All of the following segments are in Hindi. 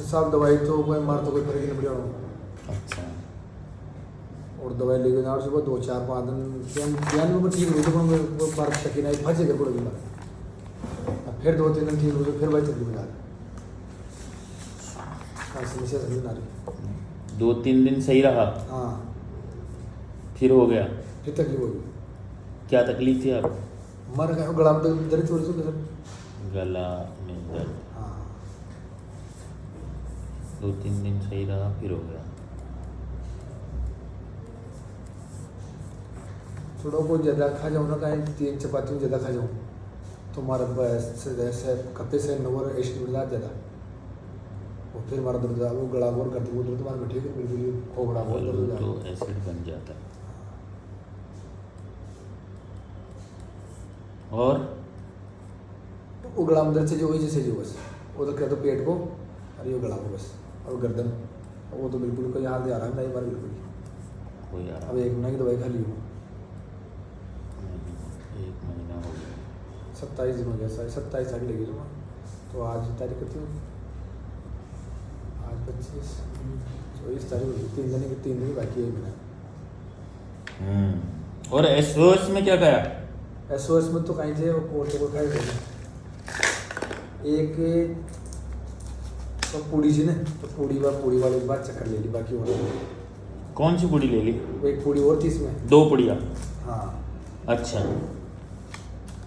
साहब दवाई तो कोई मार तो कोई फर्क ही नहीं पड़ा। अच्छा और दवाई लेके जाओ सुबह 2-4-5 दिन ध्यान में ठीक हुई तो वो बार तक नहीं फंसे गए पूरे बीमार। अब फिर 2-3 दिन ठीक हुई फिर भाई तकलीफ में आ रही समस्या समझ ना रही। 2-3 दिन सही रहा, हाँ फिर हो गया। फिर तकलीफ होगी। क्या तकलीफ थी आप? मर गए गला में दर्द थोड़ी सी सर। गला में दर्द। हाँ 2-3 दिन सही रहा, फिर हो गया। थोड़ा बहुत ज़्यादा खा जाऊँ ना, कहीं 3 चपाती ज़्यादा खा जाऊँ तो हमारा ऐसे कपे से नवर एसिड मिला ज़्यादा और फिर हमारा दर्द वो गला और करते वो दर्द हमारा ठीक है बिल्कुल खोखड़ा बहुत दर्द हो जाता तो एसिड बन जाता है। और वो गला में दर्द से जो हुई जैसे जो बस वो तो क्या तो पेट को और ये गला को बस और गर्दन वो तो बिल्कुल कोई हाथ आ रहा है नहीं हमारा बिल्कुल ही। कोई अब 1 महीने की दवाई खा ली हूँ। 1 महीना हो गया। 27 दिन हो गया, 27 तारीख लगी जमा तो आज तारीख कितनी हुई? आज 25-24 तारीख हुई। 3 दिन बाकी है महीना। और एसओएस में क्या कहा? एसओएस में तो कहीं से वो कोर्ट को खाए थे एक तो पूड़ी सी ना तो पूड़ी वाली बात चक्कर ले ली बाकी और कौन सी पुड़ी ले ली? वो एक पूड़ी और थी इसमें 2 पुड़िया। हाँ अच्छा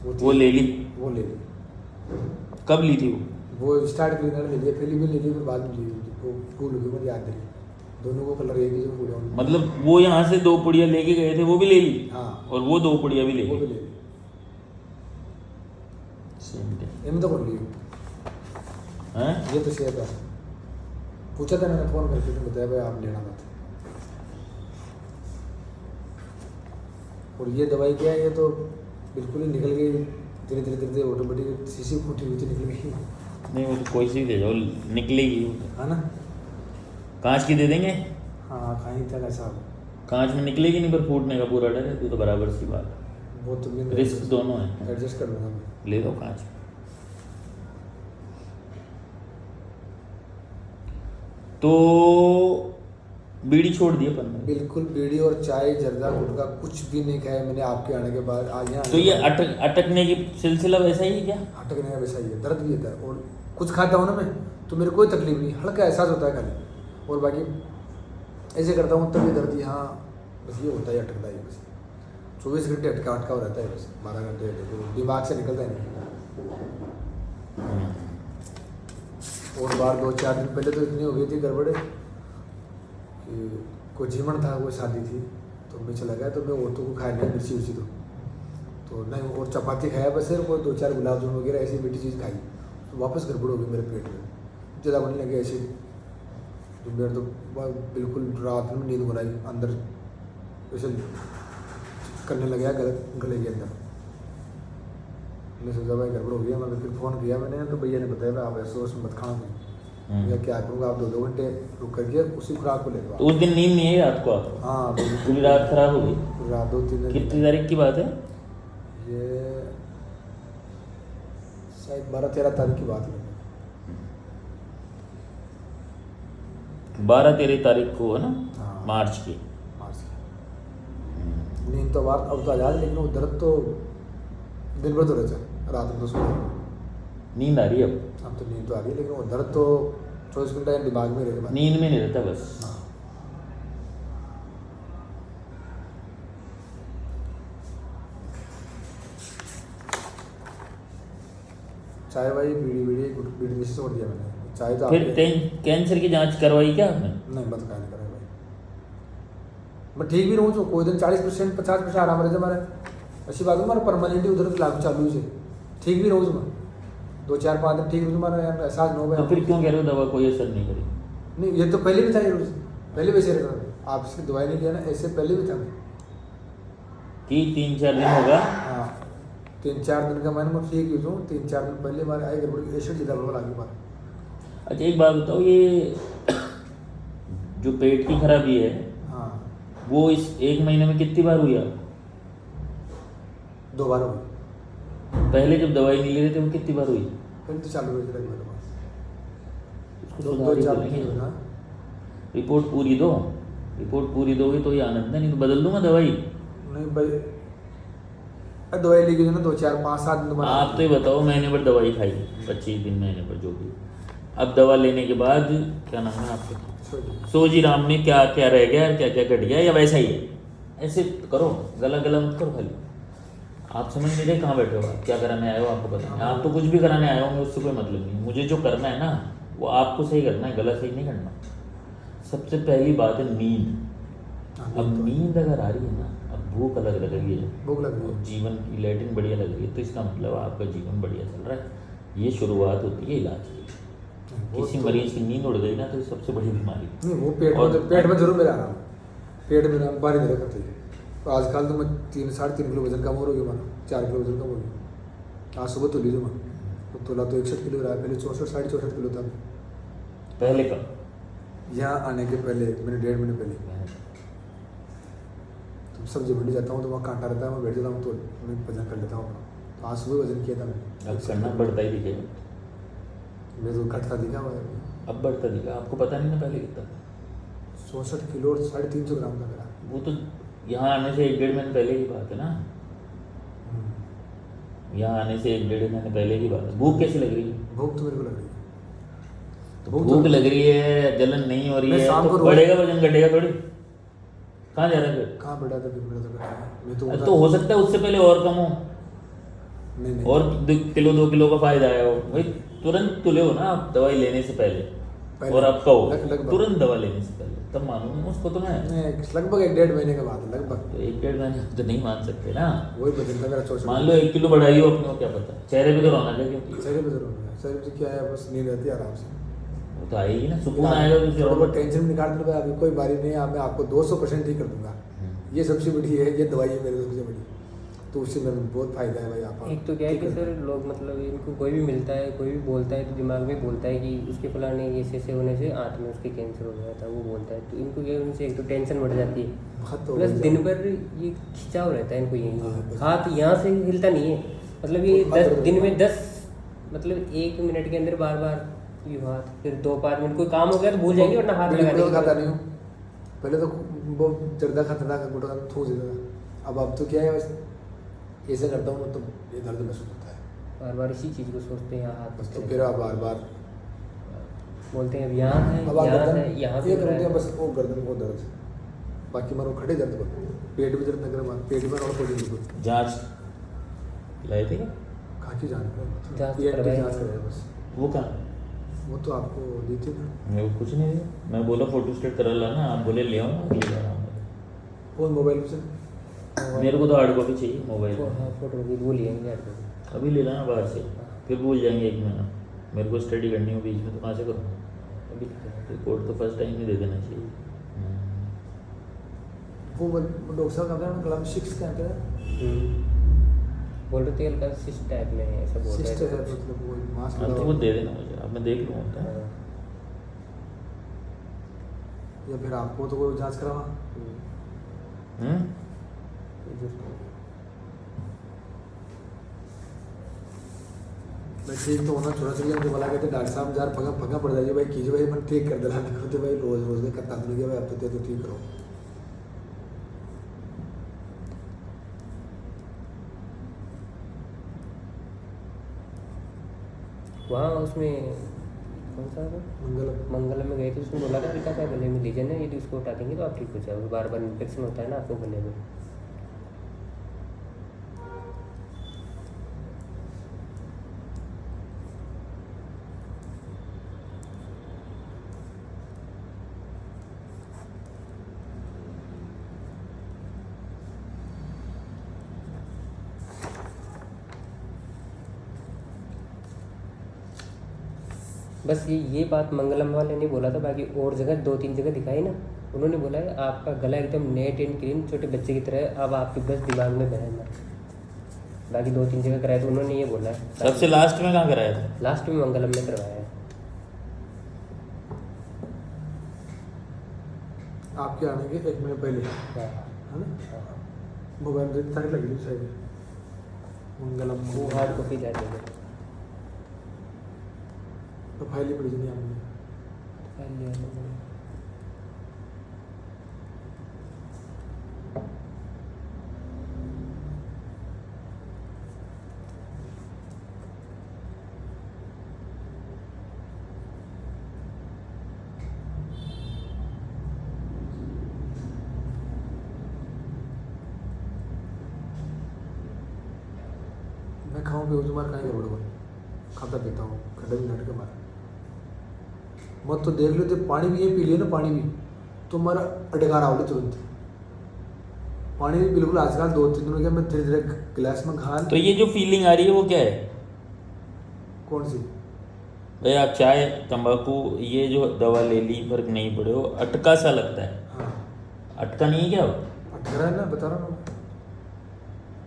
वो वो ले ली। वो ले ली। कब ली थी वो स्टार्ट क्लीनर ले लिया पहली भी ले ली फिर बाद में ली वो फूल हुई मुझे याद नहीं दोनों को कलर एक ही जो पूरे मतलब वो यहाँ से 2 पुड़िया लेके गए थे वो भी ले ली? हाँ और वो 2 पुड़िया भी ले वो भी ली? ले ली। Same day. एम तो कर ली हैं? ये तो शेयर था पूछा था मैंने फ़ोन करके तो बताया भाई आप लेना मत। और ये दवाई क्या है ये तो बिल्कुल ही निकल गई धीरे धीरे ऑटोमेटिक शीशी फूटी हुई थी निकल गई। नहीं वो तो कोई सी भी दे जाओ निकलेगी। है ना? कांच की दे देंगे? हाँ कहीं तक ऐसा कांच में निकलेगी नहीं पर फूटने का पूरा डर है। तू तो बराबर सी बात है। वो तो मैं रिस्क दोनों है। एडजस्ट कर लूँगा मैं। ले दो कांच। तो बीड़ी छोड़ दी अपन ने? बिल्कुल बीड़ी और चाय जर्दा गुटखा कुछ भी नहीं खाया मैंने आपके आने के बाद आज यहाँ तो ये अटकने की सिलसिला वैसा ही है क्या? अटकने का वैसा ही है दर्द भी होता है और कुछ खाता हूँ ना मैं तो मेरे कोई तकलीफ नहीं हल्का एहसास होता है खाली और बाकी ऐसे करता हूँ तभी दर्द यहाँ बस ये होता है अटकता है बस 24 घंटे अटका हो रहता है बस 12 घंटे तो दिमाग से निकलता है नहीं। और बार 2-4 दिन पहले तो इतनी हो गई थी गड़बड़े कि कोई जीवन था वो शादी थी तो मैं चला गया तो मैं औरतों को खाया नहीं मिर्ची उर्ची तो नहीं और चपाती खाया बस सिर्फ और 2-4 गुलाब जामुन वगैरह ऐसी मीठी चीज़ खाई तो वापस गड़बड़ हो गई मेरे पेट में ज़्यादा बनने लगे ऐसे तो मेरे तो बिल्कुल रात में नींद बनाई अंदर ऐसे करने लगा गले के अंदर। मैं सोचा भाई गड़बड़ हो गया मैंने फिर फ़ोन किया मैंने तो भैया ने बताया आप ऐसे उसमें मत खाना या क्या करूँगा आप 2 घंटे रुक करके उसी खुराक को ले लो। तो उस दिन नींद नहीं आई रात को आप? हाँ पूरी रात खराब हो गई? रात 2-3 दिन। कितनी तारीख की बात है ये शायद 12-13 तारीख की बात है। 12-13 तारीख को है ना? हाँ मार्च की। मार्च की नींद तो बात अब तो आजाद लेकिन वो दर्द तो दिन भर तो रहता है रात में तो सो नींद आ रही है अब तो नींद तो आ रही है लेकिन वो दर्द तो 24 घंटे दिमाग में रहता है। नींद में नहीं रहता बस। हाँ चाय वाई बीड़ी जैसे छोड़ दिया मैंने चाय तो फिर कैंसर की जांच करवाई क्या आपने? नहीं मत खाने करा भाई मैं ठीक भी रहूँ तो कोई दिन 40% 50% आराम रहे हमारे अच्छी बात है हमारा परमानेंटली उधर लागू चालू से ठीक भी रहूँ मैं 2-4-5 दिन ठीक रहूँ तुम्हारा यार एहसास न हो तो फिर क्यों कह रहे हो दवा कोई असर नहीं करी? नहीं ये तो पहले भी था ये पहले वैसे रहता था आप इसकी दवाई नहीं लिया ना ऐसे पहले भी था मैं कि 3-4 दिन होगा। हाँ 3-4 दिन का मैंने मैं ठीक हुई हूँ 3-4 दिन पहले हमारे आई गड़बड़ी एसिड ज़्यादा बड़ा लगी हमारा। अच्छा एक बात बताओ ये जो पेट की खराबी है हाँ वो इस 1 महीने में कितनी बार हुई आप? 2 बार हुई। पहले जब दवाई नहीं ले रहे थे वो कितनी बार हुई? फिर तो चालू हुई थी मेरे पास उसको 2 सुधार ही 4 तो नहीं है। ना। रिपोर्ट पूरी दो, रिपोर्ट पूरी दोगे तो ही आनंद है, नहीं तो बदल दूंगा दवाई। नहीं भाई, दवाई लेके जो ना 2 4 5 7 दिन तो बना आप तो ये बताओ, महीने भर दवाई खाई 25 दिन महीने पर जो भी, अब दवा लेने के बाद क्या नाम है आपका, सोजी राम में क्या क्या रह गया, क्या क्या घट गया, या वैसा ही है? ऐसे करो, गला गला मत करो खाली। आप समझ नहीं रहे कहाँ बैठे हो, आप क्या कराने आए हो आपको पता नहीं। आप तो कुछ भी कराने आए होंगे, उससे कोई मतलब नहीं है। मुझे जो करना है ना वो आपको सही करना है, गलत सही नहीं करना। सबसे पहली बात है नींद। अब नींद अगर आ रही है ना, अब भूख अलग लग रही है, भूख लग रही है, जीवन की लैट्रिन बढ़िया लग रही है, तो इसका मतलब आपका जीवन बढ़िया चल रहा है। ये शुरुआत होती है इलाज की। किसी मरीज की नींद उड़ गई ना तो ये सबसे बड़ी बीमारी है। नहीं वो पेट में जरूर मेरा आराम, पेट में बारी नहीं रखती है। तो आजकल तो मैं 3 3.5 किलो वजन कम हो रही हूँ, मानो 4 किलो वजन कम हो गया। आज सुबह तो लीजिए मैं तो तोला तो 61 किलो रहा है, पहले 64 64.5 किलो था। पहले का यहाँ आने के पहले मैंने 1.5 महीने पहले तो सब्जी मंडी जाता हूँ तो वहाँ कांटा रहता है, मैं बैठ जाता हूँ तो मैं वजन कर लेता हूँ अपना। तो आज सुबह वजन किया था मैंने। अब करना बढ़ता ही दिखेगा, मैं तो घटता दिखा मैं अब बढ़ता दिखेगा। आपको पता नहीं ना पहले कितना था? 64 किलो और 350 ग्राम का मेरा। वो तो यहाँ आने से 1 डेढ़ महीने पहले की बात है ना, यहाँ आने से 1 डेढ़ महीने पहले की बात है। भूख कैसी लग रही है? भूख तो मेरे को लग रही है, तो भूख लग रही है, जलन नहीं हो रही मैं है शाम को तो बढ़ेगा वजन, घटेगा थोड़ी। कहाँ जा रहा है फिर? कहाँ बैठा था फिर मेरा तो बैठा है। मैं तो हो सकता है उससे पहले और कम हो, नहीं और 2 किलो का फायदा आया हो। भाई तुरंत तुले हो ना आप दवाई लेने से पहले, और अब कहो तुरंत दवा लेने से पहले, तब मानूंगा उसको तो मैं। लगभग 1 डेढ़ महीने के बाद लगभग। तो 1 डेढ़ महीने तो नहीं मान सकते ना। वही बदलता मेरा 64। मान लो 1 किलो बढ़ाई हो अपने को, क्या पता, चेहरे पे तो रौनक है क्योंकि चेहरे पे जरूर है, चेहरे पे क्या है, बस नींद रहती है आराम से। वो तो आएगी ना, सुकून आएगा तो थोड़ा बहुत फिर। टेंशन निकाल दूंगा, अभी कोई बारी नहीं है, मैं आपको 200% ठीक कर दूंगा। ये सबसे बड़ी है, ये दवाई है मेरी सबसे बड़ी, तो उससे मेरे बहुत फायदा है भाई। आप एक तो क्या है कि सर लोग मतलब इनको कोई भी मिलता है, कोई भी बोलता है तो दिमाग में बोलता है कि उसके फलाने ऐसे ऐसे होने से आंत में उसके कैंसर हो गया था, वो बोलता है। तो इनको क्या, उनसे एक तो टेंशन बढ़ जाती है, प्लस दिन भर ये खिंचाव रहता है इनको। यही हाथ यहाँ से हिलता नहीं है, मतलब ये 10 दिन में 10 मतलब 1 मिनट के अंदर बार बार ये हाथ, फिर 2-5 मिनट कोई काम हो गया तो भूल जाएंगे, वरना हाथ लगाने खाता नहीं हूँ। पहले तो वो जर्दा खाता था, गुटखा थूक देता था। अब तो क्या है, बस ऐसे करता हूँ तो ये दर्द महसूस होता है। बार बार इसी चीज़ को सोचते हैं, हाथ बस तो फिर आप बार बार बोलते हैं अब यहाँ है, अब आप यहाँ गर्दन है, यहाँ ये पे करते हैं, बस वो गर्दन वो दर्द, बाकी मारो खड़े दर्द को, पेट में दर्द नगर पेट में और कोई नहीं। जांच लाए थे क्या? कहाँ की जांच जांच करवाई, करवाई। जांच कराई बस। वो कहाँ? वो तो आपको दी थी ना। मेरे को कुछ नहीं दिया, मैं बोला फोटो स्टेट करा लाना, आप बोले ले आऊँगा, ले आ रहा हूँ। फोन मोबाइल से मेरे को तो हार्ड कॉपी चाहिए मोबाइल में। हाँ फोटो वो लेंगे यार कभी। अभी ले लाना बाहर से, फिर भूल जाएंगे 1 महीना। मेरे को स्टडी करनी हो बीच में तो कहाँ से करूँ? अभी रिपोर्ट तो फर्स्ट टाइम ही दे देना चाहिए। वो डॉक्टर साहब का नाम क्लास 6 का आता है, बोल रहे थे हल्का सिस्ट टाइप में है, ऐसा बोल रहे सिस्टर है, थे। मतलब वो मास्क हाँ तो वो दे देना मुझे, अब मैं देख लूँगा तो। हाँ। या फिर आपको तो कोई जांच करवा। मैं ठीक तो होना छोड़ा चलिए, मुझे बोला कहते डॉक्टर साहब जार फगा फगा पड़ जाइए भाई, कीजिए भाई, मैं ठीक कर दिला करते भाई, रोज रोज का करता नहीं भाई, अब तो ठीक करो। वहाँ उसमें कौन सा है मंगलम में गए थे, उसने बोला था हल्का सा गले में लीजन है, यदि उसको हटा देंगे तो आप ठीक हो जाओगे। बार बार इन्फेक्शन होता है ना आपको गले में। बस ये बात मंगलम वाले ने बोला था, बाकी और जगह 2-3 जगह दिखाई ना, उन्होंने बोला है आपका गला एकदम नेट एंड क्लीन छोटे बच्चे की तरह, अब आपके बस दिमाग में बहना। बाकी 2-3 जगह कराया तो उन्होंने ये बोला है। सबसे लास्ट में कहाँ कराया था? लास्ट में मंगलम में करवाया है। आपके आने के 1 महीने पहले हाँ। है ना, मोबाइल में तारीख लगी थी शायद। मंगलम वो हार्ड कॉपी ला देंगे। तो फाइल ही पड़ी नहीं हमने। फाइल ले आना पड़ेगा। मैं खाऊं भी तुम्हारा कहीं गड़बड़ बोल खाता पीता हूँ खड्डा भी नाटक मारा मत तो देख लो तो पानी भी ये पी लिया ना पानी भी तुम्हारा अटकार आवड़े तुरंत पानी भी बिल्कुल आजकल 2-3 दिनों के मैं धीरे धीरे गिलास में घाल। तो ये जो फीलिंग आ रही है वो क्या है कौन सी? भाई? आप चाय तंबाकू ये जो दवा ले ली फर्क नहीं पड़े हो, अटका सा लगता है। हाँ अटका नहीं है क्या वो? अटक रहा है ना, बता रहा हूँ ना।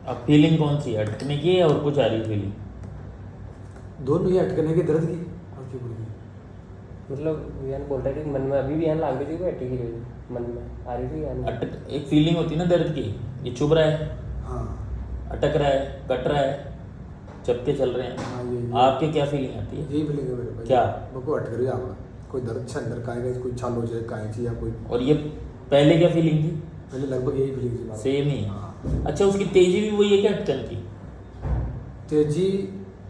अब फीलिंग कौन सी है, अटकने की है और कुछ आ रही फीलिंग? दोनों ही अटकने के दर्द की और की बोली मतलब यानी बोल रहा है कि मन में अभी भी यहाँ लाग रही थी, बैठी की रही मन में आ रही थी यानी। अटक एक फीलिंग होती है ना दर्द की, ये चुभ रहा है, हाँ अटक रहा है, कट रहा है, चपके चल रहे हैं। हाँ ये आपके क्या फीलिंग आती है? यही फीलिंग है मेरे भाई। क्या? मेरे को अटक रही है कोई दर्द छे अंदर काहे कोई छाल हो जाए काहे ची या कोई। और ये पहले क्या फीलिंग थी? पहले लगभग यही फीलिंग थी। सेम ही है। हाँ। अच्छा, उसकी तेजी भी वही है क्या अटकन की? तेजी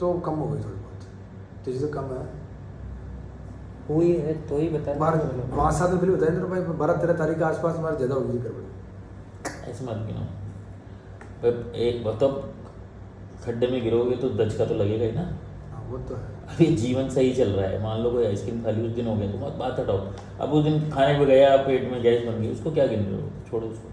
तो कम हो गई थोड़ी बहुत, तेजी तो कम है। हुई है तो ही बता। 5-7 दिन पहले बताया ना भाई 12-13 तारीख के आसपास हमारी ज़्यादा होगी गड़बड़। ऐसे मत गिनो। एक मतलब खड्डे में गिरोगे तो दचका तो लगेगा ही ना। हाँ वो तो है। अभी जीवन सही चल रहा है, मान लो कोई आइसक्रीम खा ली उस दिन हो गया तो मत बात हटाओ। अब उस दिन खाने पे गया पेट में गैस बन गई, उसको क्या गिन रहे हो? छोड़ो उसको,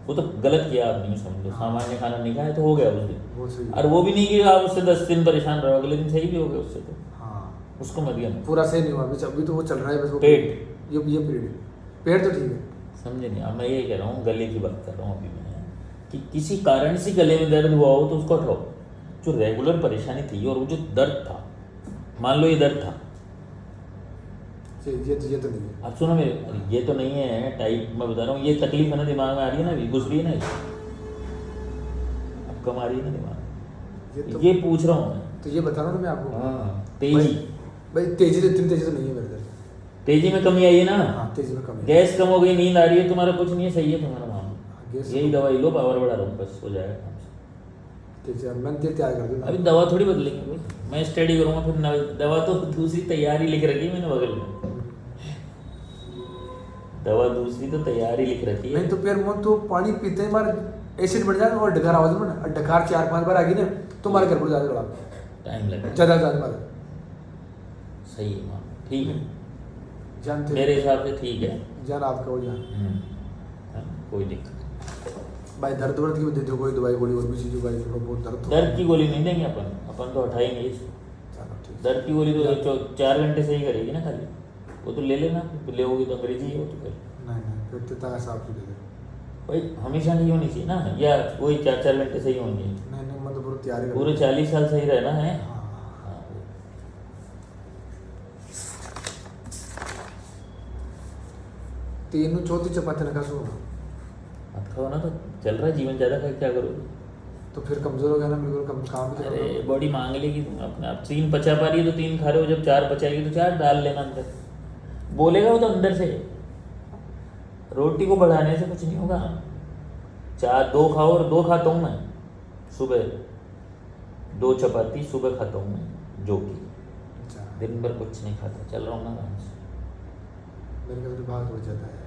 वो तो गलत किया आपने, समझो। सामान्य खाना नहीं खाया तो हो गया उस दिन, वो सही और वो भी नहीं कि आप उससे 10 दिन परेशान रहो, अगले दिन सही भी हो गया उससे, तो हाँ उसको मत गिनो। पूरा सही नहीं हुआ अभी तो वो चल रहा है बस वो पेट। ये पेट तो ठीक है। समझे नहीं? अब मैं ये कह रहा हूँ, गले की बात कर रहा हूँ अभी मैं, कि किसी कारण से गले में दर्द हुआ हो तो उसको हटाओ। जो रेगुलर परेशानी थी और वो जो दर्द था, मान लो ये दर्द था, ये तो नहीं है। अब सुनो मेरे, ये तो नहीं है टाइप, मैं बता रहा हूँ, ये तकलीफ है ना दिमाग में आ रही है ना, अभी घुस रही है ना, अब कम आ रही है ना दिमाग, ये पूछ रहा हूँ मैं। तो ये बता रहा हूँ ना मैं आपको। हाँ, तेजी। भाई तेजी तो इतनी तेजी तो नहीं है मेरे दर्द। तेजी में कमी आई है ना? हाँ तेजी में कमी है। गैस कम हो गई, नींद आ रही है, तुम्हारा कुछ नहीं है, सही है तुम्हारा मामला। गैस यही दवाई लो, पावर बढ़ा रहा हूँ, बस हो जाएगा काम से। तेजी मैंने तैयार कर दी। अभी दवा थोड़ी बदलेंगे भाई, मैं स्टडी करूँगा फिर दवा तो दूसरी तैयार ही लिख रखी है मैंने बगल में, दवा दूसरी तो तैयार ही लिख रखी है। नहीं तो फिर मन तो पानी पीते ही मार एसिड बढ़ जाएगा और डकार आवाज में ना, डकार 4-5 बार आ गई ना तो हमारे घर पर ज़्यादा बड़ा टाइम लगेगा, ज़्यादा मारे। सही है माँ, ठीक है, जान मेरे हिसाब से ठीक है। जान आपका हो जान। हाँ, कोई दिक्कत। भाई दर्द वर्द की भी दे दो कोई दवाई गोली और भी चीज़ भाई थोड़ा बहुत दर्द दर्द की गोली नहीं देंगे अपन तो हटाएंगे इसे। चलो ठीक। दर्द की गोली तो 4 घंटे से ही करेगी ना खाली, वो तो ले लेना, ले होगी तो अंग्रेजी है वो तो फिर। नहीं फिर तो तगा साफ से दे दे। भाई हमेशा नहीं होनी चाहिए ना, या वही 4-4 घंटे से ही होनी है? नहीं मैं तो पूरा तैयारी पूरे 40 साल सही रहना है। हाँ। हाँ, तीन चौथी चपाती ना सो मत खाओ ना, तो चल रहा है जीवन, ज़्यादा खा के क्या करोगे? तो फिर कमजोर हो गया ना बिल्कुल, कम काम भी तो अरे करना। बॉडी मांग लेगी तुम अपने आप। 3 पचा पा रही है तो 3 खा रहे हो, जब 4 पचाएगी तो 4 डाल लेना अंदर, बोलेगा वो तो अंदर से। रोटी को बढ़ाने से कुछ नहीं होगा। 2 खाओ, और 2 खाता हूँ मैं सुबह, 2 चपाती सुबह खाता हूँ मैं, जो कि अच्छा दिन भर कुछ नहीं खाता, चल रहा हूँ ना आराम से। मेरे का तो भाग उड़ जाता है,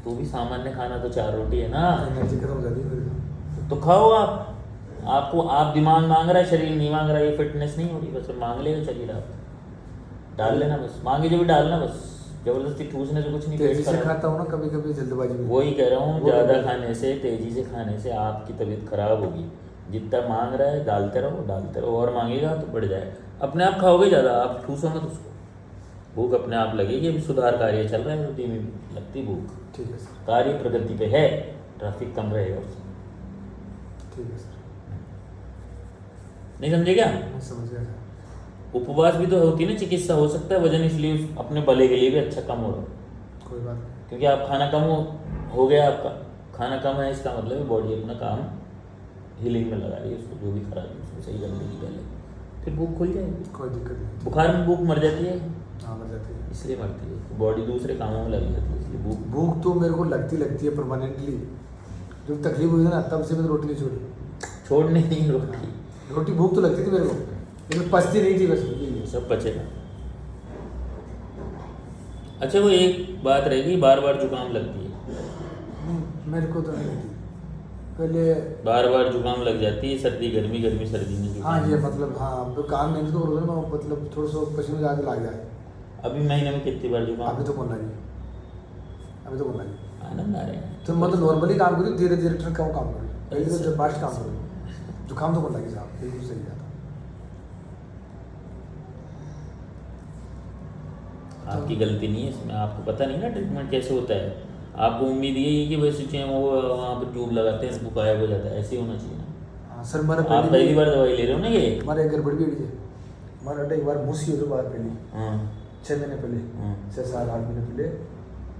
तो भी सामान्य खाना तो 4 रोटी है ना, एनर्जी खत्म हो जाती है मेरे को। तो खाओ आपको, आप दिमाग मांग रहा है, शरीर नहीं मांग रहा है, ये फिटनेस नहीं हो रही, बस मांग लेगा शरीर, आप डाल लेना बस, मांगे जो भी डालना बस, जबरदस्ती ठूसने से कुछ नहीं। तेजी से खाता हूँ ना कभी कभी जल्दबाजी में। वही कह रहा हूँ, ज़्यादा खाने से, तेजी से खाने से आपकी तबीयत खराब होगी। जितना मांग रहा है डालते रहो, और मांगेगा तो बढ़ जाएगा। अपने आप खाओगे ज़्यादा, आप ठूसो मत उसको, भूख अपने आप लगेगी। अभी सुधार कार्य चल रहा है, धीमी लगती भूख, ठीक है सर। कार्य प्रगति पे है, ट्रैफिक कम रहेगा उसमें। ठीक है सर, नहीं समझे क्या? मैं समझ गया सर। उपवास भी तो होती है ना चिकित्सा, हो सकता है वजन इसलिए अपने भले के लिए भी अच्छा कम हो रहा है, कोई बात नहीं। क्योंकि आप खाना कम हो गया, आपका खाना कम है, इसका मतलब बॉडी अपना काम हीलिंग में लगा रही है उसको, जो भी खराब है उसको सही करने की पहले, फिर भूख खुल जाएगी। कोई दिक्कत नहीं। बुखार में भूख मर जाती है, हाँ मर जाती है। इसलिए मरती है, बॉडी दूसरे कामों में लग जाती है, इसलिए भूख। भूख तो मेरे को लगती है परमानेंटली। जब तकलीफ हुई थी ना तब से मैंने रोटी नहीं छोड़ी। छोड़ने नहीं रोटी, रोटी भूख तो लगती थी मेरे को, लेकिन पचती नहीं थी बस। यही है। सब पचेगा। अच्छा वो एक बात रहेगी, बार बार जुकाम लगती है, नहीं मेरे को तो नहीं लगती पहले। बार बार जुकाम लग जाती है, सर्दी गर्मी गर्मी सर्दी में जुकाम। हाँ ये मतलब हाँ तो काम नहीं तो करो ना, मतलब थोड़ा सा पसीने ज़्यादा लग जाए। अभी महीने में कितनी बार जुकाम? अभी तो बोलना नहीं, अभी तो बोलना नहीं। आनंद आ रहे हैं तो मतलब नॉर्मली काम करो, धीरे धीरे ट्रक का काम करो, पहले तो जब फास्ट काम करो। जुकाम तो बोलना कि साहब बिल्कुल सही जाता। आपकी गलती नहीं है इसमें, आपको पता नहीं ना ट्रीटमेंट कैसे होता है। आपको उम्मीद यही है कि वैसे चाहे वो वहाँ पर ट्यूब लगाते हैं वो गायब हो जाता है, ऐसे ही होना चाहिए ना। हाँ सर हमारा आप पहली बार दवाई ले रहे हो ना ये? हमारा एक गड़बड़ी हुई है। हमारा एक बार मुसी हो बार पहले हाँ 6 महीने पहले, हाँ 6-7-8 महीने पहले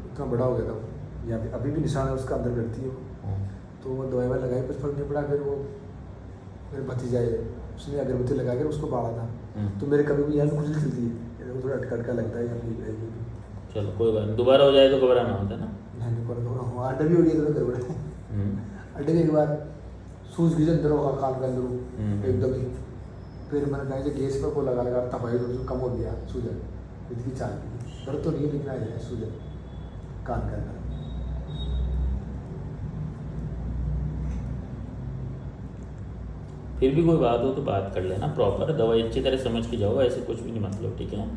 इतना बड़ा हो गया था वो। यहाँ पे अभी भी निशान है उसका, अंदर करती है वो। हाँ। तो वो दवाई वाई लगाई, कुछ फर्क नहीं पड़ा। फिर वो मेरे भतीजा है, उसने अगरबत्ती लगा कर उसको बाढ़ा था। तो मेरे कभी भी यहाँ खुजली चलती है, इधर थोड़ा अटका लगता है यहाँ पे। चलो कोई बात नहीं, दोबारा हो जाए तो घबराना होता है ना। नहीं पर तो अड्डे भी हो रही है तो गड़बड़ है। अड्डे में एक बार सूज गई अंदर होगा कान के अंदर एकदम ही। फिर मैंने कहा गैस पर को लगा तपाई तो कम हो गया सूजन, इसकी चाल दर्द तो नहीं लिखना है सूजन कान के अंदर। फिर भी कोई बात हो तो बात कर लेना प्रॉपर, दवाई अच्छी तरह समझ के जाओ, ऐसे कुछ भी नहीं मतलब, ठीक है।